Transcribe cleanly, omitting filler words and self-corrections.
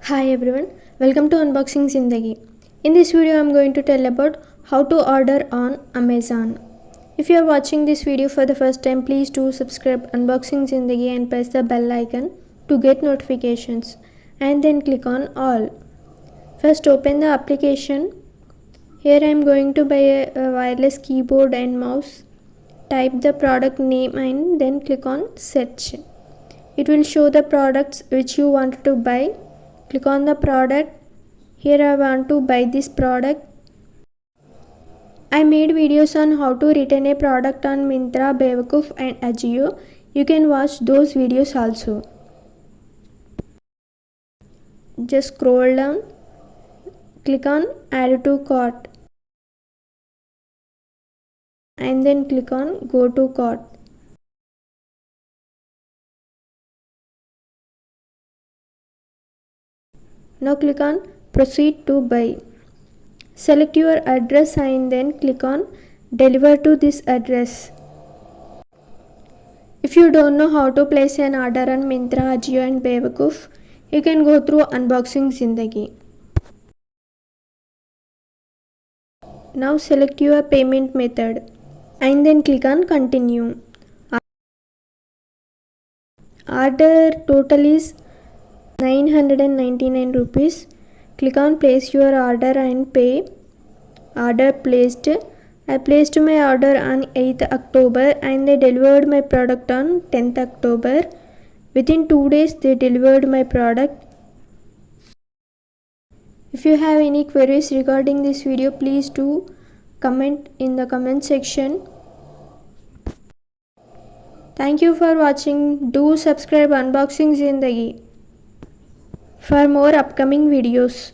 Hi everyone, welcome to Unboxing Zindagi. In this video, I am going to tell about how to order on Amazon. If you are watching this video for the first time, please do subscribe Unboxing Zindagi and press the bell icon to get notifications and then click on all. First open the application. Here I am going to buy a wireless keyboard and mouse. Type the product name and then click on search. It will show the products which you want to buy. Click on the product. Here I want to buy this product. I made videos on how to return a product on Myntra, Bewakoof and Ajio. You can watch those videos also. Just scroll down. Click on add to cart. And then click on go to cart. Now click on proceed to buy. Select your address and then click on deliver to this address. If you don't know how to place an order on Myntra, Ajio and Bewakoof, you can go through Unboxing Zindagi. Now select your payment method and then click on continue. Order total is 999 rupees. Click on place your order and pay. Order placed. I placed my order on 8th October and they delivered my product on 10th October. Within 2 days they delivered my product. If you have any queries regarding this video, please do comment in the comment section. Thank you for watching. Do subscribe Unboxing Zindagi for more upcoming videos.